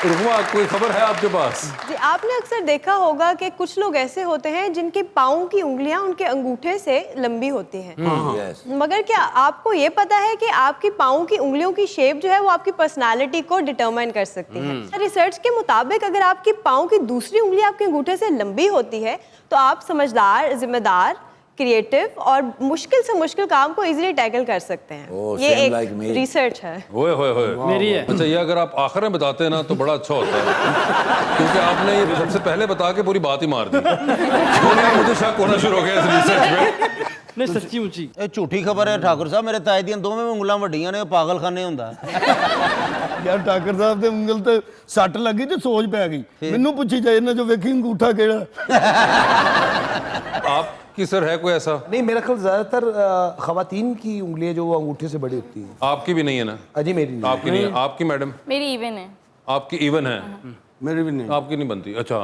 रुकमा, कोई खबर है आपके पास? जी, आपने अक्सर देखा होगा कि कुछ लोग ऐसे होते हैं जिनके पाँव की उंगलियां उनके अंगूठे से लंबी होती हैं। यस। मगर क्या आपको ये पता है कि आपकी पाँव की उंगलियों की शेप जो है वो आपकी पर्सनालिटी को डिटरमाइन कर सकती है। रिसर्च के मुताबिक अगर आपकी पाँव की दूसरी उंगली आपके अंगूठे से लंबी होती है तो आप समझदार, जिम्मेदार, क्रिएटिव और मुश्किल से मुश्किल काम को इजीली टैकल कर सकते हैं। Oh, ये same एक like me. रिसर्च है। होए होए होए, मेरी है। अच्छा, ये अगर आप आखिर में बताते हैं ना तो बड़ा अच्छा होता है, क्योंकि आपने ये सबसे पहले बता के पूरी बात ही मार दी। मुझे शक होना शुरू हो गया इस रिसर्च में। नहीं सच्ची मुची ਇਹ ਝੂਠੀ ਖਬਰ ਹੈ ਠਾਕੁਰ ਸਾਹਿਬ ਮੇਰੇ ਤਾਏ ਦੀਆਂ ਦੋਵੇਂ ਉਂਗਲਾਂ ਵੱਡੀਆਂ ਨੇ ਉਹ ਪਾਗਲਖਾਨੇ ਹੁੰਦਾ ਯਾਰ ਠਾਕਰ ਸਾਹਿਬ ਦੇ ਉਂਗਲ ਤੇ ਸੱਟ ਲੱਗੀ ਤੇ ਸੋਜ ਪੈ ਗਈ ਮੈਨੂੰ ਪੁੱਛੀ ਜਾਏ ਇਹਨਾਂ ਜੋ ਵੇਖੀ ਅੰਗੂਠਾ ਕਿਹੜਾ आपकी सर है कोई ऐसा? नहीं, मेरा ख्याल ज्यादातर खवातीन की उंगलियां जो वो अंगूठे से बड़ी होती हैं। आपकी भी नहीं है ना? अजी मेरी नहीं। आपकी नहीं है? आपकी मैडम? मेरी इवन है। आपकी इवन है, मेरी भी नहीं। आपकी नहीं बनती। अच्छा